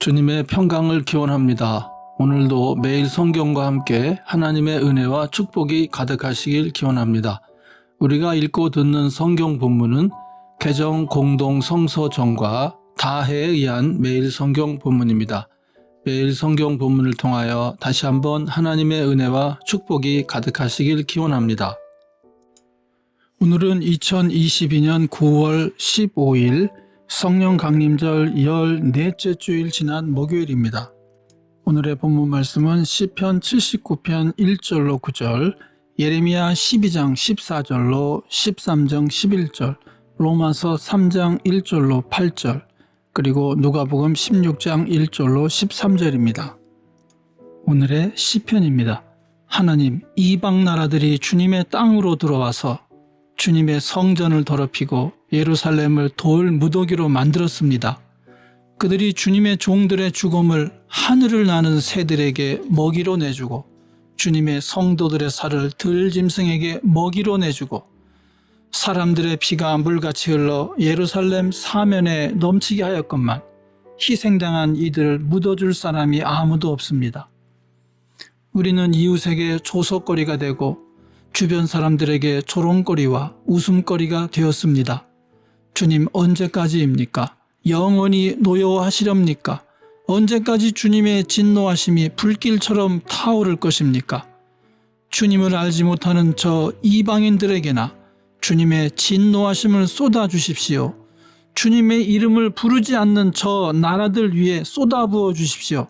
주님의 평강을 기원합니다. 오늘도 매일 성경과 함께 하나님의 은혜와 축복이 가득하시길 기원합니다. 우리가 읽고 듣는 성경 본문은 개정 공동 성서정과 다해에 의한 매일 성경 본문입니다. 매일 성경 본문을 통하여 다시 한번 하나님의 은혜와 축복이 가득하시길 기원합니다. 오늘은 2022년 9월 15일 성령 강림절 14째 주일 지난 목요일입니다. 오늘의 본문 말씀은 시편 79편 1절로 9절, 예레미야 12장 14절로 13장 11절, 로마서 3장 1절로 8절, 그리고 누가복음 16장 1절로 13절입니다. 오늘의 시편입니다. 하나님, 이방 나라들이 주님의 땅으로 들어와서 주님의 성전을 더럽히고 예루살렘을 돌 무더기로 만들었습니다. 그들이 주님의 종들의 죽음을 하늘을 나는 새들에게 먹이로 내주고 주님의 성도들의 살을 들짐승에게 먹이로 내주고 사람들의 피가 물같이 흘러 예루살렘 사면에 넘치게 하였건만 희생당한 이들을 묻어줄 사람이 아무도 없습니다. 우리는 이웃에게 조석거리가 되고 주변 사람들에게 조롱거리와 웃음거리가 되었습니다. 주님, 언제까지입니까? 영원히 노여워하시렵니까? 언제까지 주님의 진노하심이 불길처럼 타오를 것입니까? 주님을 알지 못하는 저 이방인들에게나 주님의 진노하심을 쏟아주십시오. 주님의 이름을 부르지 않는 저 나라들 위에 쏟아부어 주십시오.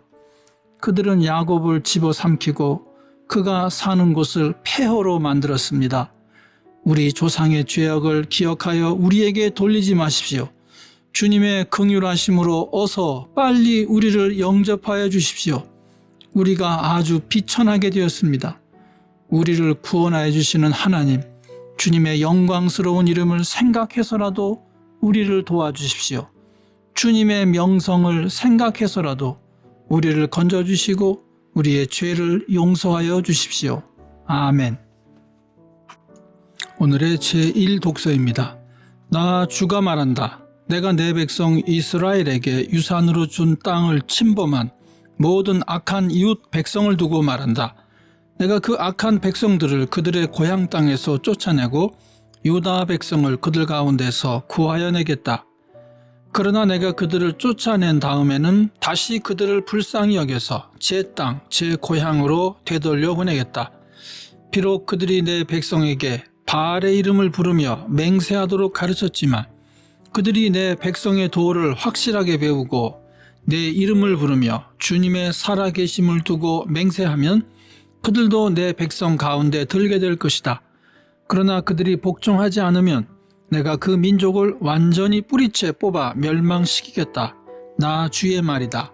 그들은 야곱을 집어삼키고 그가 사는 곳을 폐허로 만들었습니다. 우리 조상의 죄악을 기억하여 우리에게 돌리지 마십시오. 주님의 긍휼하심으로 어서 빨리 우리를 영접하여 주십시오. 우리가 아주 비천하게 되었습니다. 우리를 구원하여 주시는 하나님, 주님의 영광스러운 이름을 생각해서라도 우리를 도와주십시오. 주님의 명성을 생각해서라도 우리를 건져주시고 우리의 죄를 용서하여 주십시오. 아멘. 오늘의 제1독서입니다. 나 주가 말한다. 내가 내 백성 이스라엘에게 유산으로 준 땅을 침범한 모든 악한 이웃 백성을 두고 말한다. 내가 그 악한 백성들을 그들의 고향 땅에서 쫓아내고 유다 백성을 그들 가운데서 구하여 내겠다. 그러나 내가 그들을 쫓아낸 다음에는 다시 그들을 불쌍히 여겨서 제 땅, 제 고향으로 되돌려 보내겠다. 비록 그들이 내 백성에게 바알의 이름을 부르며 맹세하도록 가르쳤지만 그들이 내 백성의 도를 확실하게 배우고 내 이름을 부르며 주님의 살아계심을 두고 맹세하면 그들도 내 백성 가운데 들게 될 것이다. 그러나 그들이 복종하지 않으면 내가 그 민족을 완전히 뿌리채 뽑아 멸망시키겠다. 나 주의 말이다.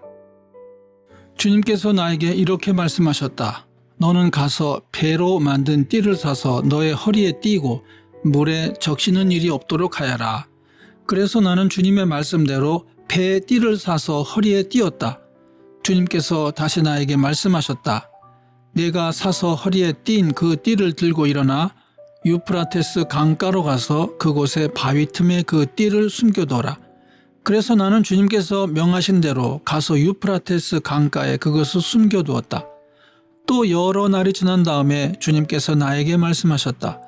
주님께서 나에게 이렇게 말씀하셨다. 너는 가서 배로 만든 띠를 사서 너의 허리에 띠고 물에 적시는 일이 없도록 하여라. 그래서 나는 주님의 말씀대로 배에 띠를 사서 허리에 띠었다. 주님께서 다시 나에게 말씀하셨다. 내가 사서 허리에 띈 그 띠를 들고 일어나 유프라테스 강가로 가서 그곳에 바위 틈에 그 띠를 숨겨둬라. 그래서 나는 주님께서 명하신 대로 가서 유프라테스 강가에 그것을 숨겨두었다. 또 여러 날이 지난 다음에 주님께서 나에게 말씀하셨다.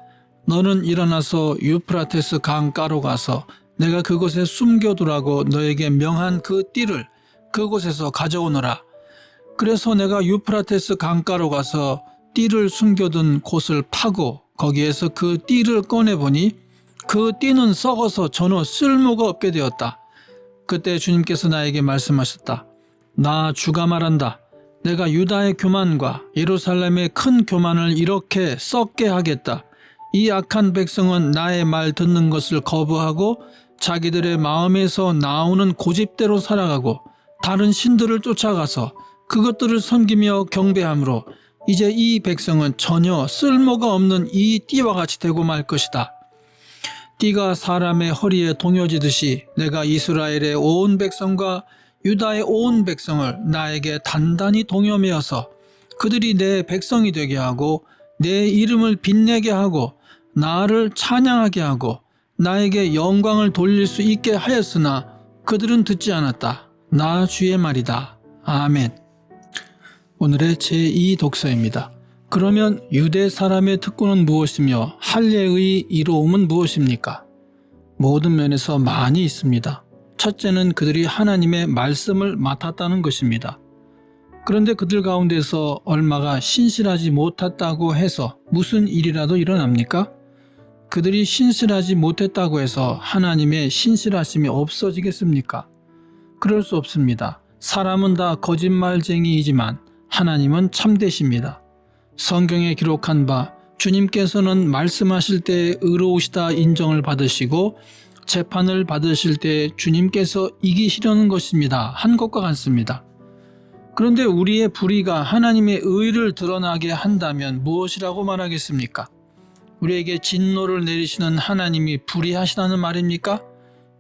너는 일어나서 유프라테스 강가로 가서 내가 그곳에 숨겨두라고 너에게 명한 그 띠를 그곳에서 가져오너라. 그래서 내가 유프라테스 강가로 가서 띠를 숨겨둔 곳을 파고 거기에서 그 띠를 꺼내보니 그 띠는 썩어서 전혀 쓸모가 없게 되었다. 그때 주님께서 나에게 말씀하셨다. 나 주가 말한다. 내가 유다의 교만과 예루살렘의 큰 교만을 이렇게 썩게 하겠다. 이 악한 백성은 나의 말 듣는 것을 거부하고 자기들의 마음에서 나오는 고집대로 살아가고 다른 신들을 쫓아가서 그것들을 섬기며 경배함으로 이제 이 백성은 전혀 쓸모가 없는 이 띠와 같이 되고 말 것이다. 띠가 사람의 허리에 동여지듯이 내가 이스라엘의 온 백성과 유다의 온 백성을 나에게 단단히 동여매어서 그들이 내 백성이 되게 하고 내 이름을 빛내게 하고 나를 찬양하게 하고 나에게 영광을 돌릴 수 있게 하였으나 그들은 듣지 않았다. 나 주의 말이다. 아멘. 오늘의 제2 독서입니다. 그러면 유대 사람의 특권은 무엇이며 할례의 이로움은 무엇입니까? 모든 면에서 많이 있습니다. 첫째는 그들이 하나님의 말씀을 맡았다는 것입니다. 그런데 그들 가운데서 얼마가 신실하지 못했다고 해서 무슨 일이라도 일어납니까? 그들이 신실하지 못했다고 해서 하나님의 신실하심이 없어지겠습니까? 그럴 수 없습니다. 사람은 다 거짓말쟁이이지만 하나님은 참되십니다. 성경에 기록한 바 주님께서는 말씀하실 때 의로우시다 인정을 받으시고 재판을 받으실 때 주님께서 이기시려는 것입니다. 한 것과 같습니다. 그런데 우리의 불의가 하나님의 의를 드러나게 한다면 무엇이라고 말하겠습니까? 우리에게 진노를 내리시는 하나님이 불의하시다는 말입니까?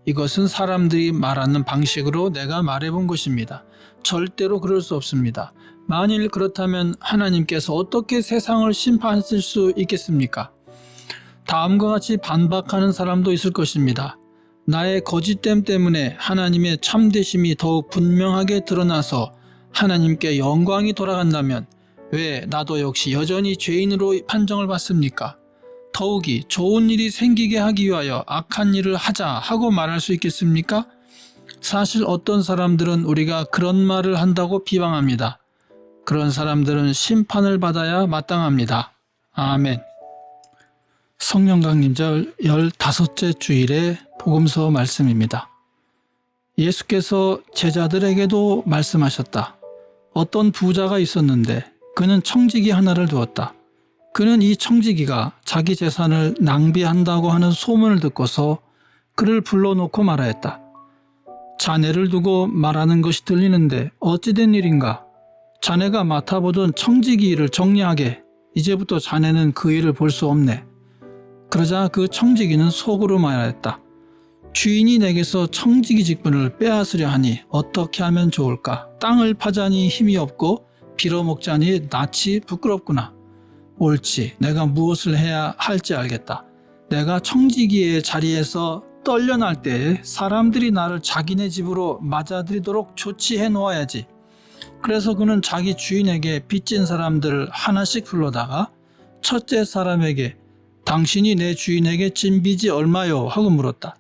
이것은 사람들이 말하는 방식으로 내가 말해본 것입니다. 절대로 그럴 수 없습니다. 만일 그렇다면 하나님께서 어떻게 세상을 심판하실 수 있겠습니까? 다음과 같이 반박하는 사람도 있을 것입니다. 나의 거짓됨 때문에 하나님의 참되심이 더욱 분명하게 드러나서 하나님께 영광이 돌아간다면 왜 나도 역시 여전히 죄인으로 판정을 받습니까? 더욱이 좋은 일이 생기게 하기 위하여 악한 일을 하자 하고 말할 수 있겠습니까? 사실 어떤 사람들은 우리가 그런 말을 한다고 비방합니다. 그런 사람들은 심판을 받아야 마땅합니다. 아멘. 성령 강림절 15째 주일의 복음서 말씀입니다. 예수께서 제자들에게도 말씀하셨다. 어떤 부자가 있었는데 그는 청지기 하나를 두었다. 그는 이 청지기가 자기 재산을 낭비한다고 하는 소문을 듣고서 그를 불러놓고 말하였다. 자네를 두고 말하는 것이 들리는데 어찌 된 일인가? 자네가 맡아보던 청지기 일을 정리하게. 이제부터 자네는 그 일을 볼 수 없네. 그러자 그 청지기는 속으로 말하였다. 주인이 내게서 청지기 직분을 빼앗으려 하니 어떻게 하면 좋을까? 땅을 파자니 힘이 없고 빌어먹자니 낯이 부끄럽구나. 옳지, 내가 무엇을 해야 할지 알겠다. 내가 청지기의 자리에서 떨려날 때에 사람들이 나를 자기네 집으로 맞아들이도록 조치해 놓아야지. 그래서 그는 자기 주인에게 빚진 사람들을 하나씩 불러다가 첫째 사람에게 당신이 내 주인에게 진 빚이 얼마요? 하고 물었다.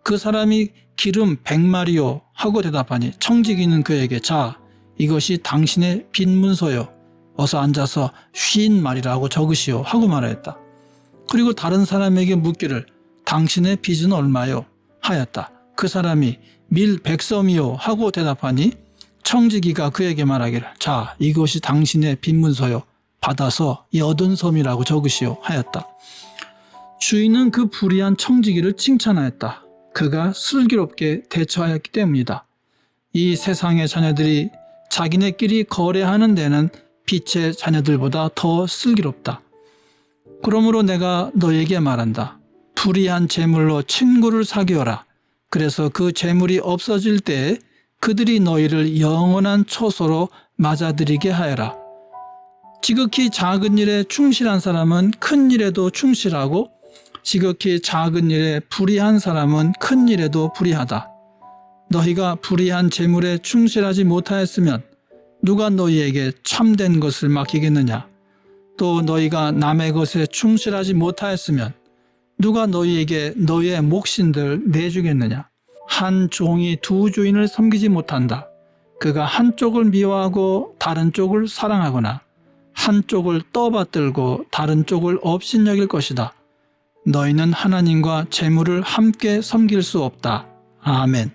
그 사람이 기름 100마리요 하고 대답하니 청지기는 그에게 자, 이것이 당신의 빚문서요. 어서 앉아서 50마리라고 적으시오 하고 말하였다. 그리고 다른 사람에게 묻기를 당신의 빚은 얼마요? 하였다. 그 사람이 밀 100섬이요 하고 대답하니 청지기가 그에게 말하기를 자, 이것이 당신의 빚문서요. 받아서 80섬이라고 적으시오 하였다. 주인은 그 불의한 청지기를 칭찬하였다. 그가 슬기롭게 대처하였기 때문이다. 이 세상의 자녀들이 자기네끼리 거래하는 데는 빛의 자녀들보다 더 슬기롭다. 그러므로 내가 너에게 말한다. 불의한 재물로 친구를 사귀어라. 그래서 그 재물이 없어질 때에 그들이 너희를 영원한 처소로 맞아들이게 하여라. 지극히 작은 일에 충실한 사람은 큰 일에도 충실하고 지극히 작은 일에 불의한 사람은 큰 일에도 불의하다. 너희가 불의한 재물에 충실하지 못하였으면 누가 너희에게 참된 것을 맡기겠느냐? 또 너희가 남의 것에 충실하지 못하였으면 누가 너희에게 너희의 몫인들 내주겠느냐? 한 종이 두 주인을 섬기지 못한다. 그가 한쪽을 미워하고 다른 쪽을 사랑하거나 한쪽을 떠받들고 다른 쪽을 업신여길 것이다. 너희는 하나님과 재물을 함께 섬길 수 없다. 아멘.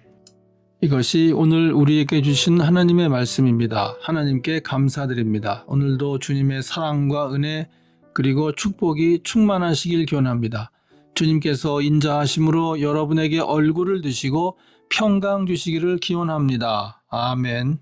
이것이 오늘 우리에게 주신 하나님의 말씀입니다. 하나님께 감사드립니다. 오늘도 주님의 사랑과 은혜 그리고 축복이 충만하시길 기원합니다. 주님께서 인자하심으로 여러분에게 얼굴을 드시고 평강 주시기를 기원합니다. 아멘.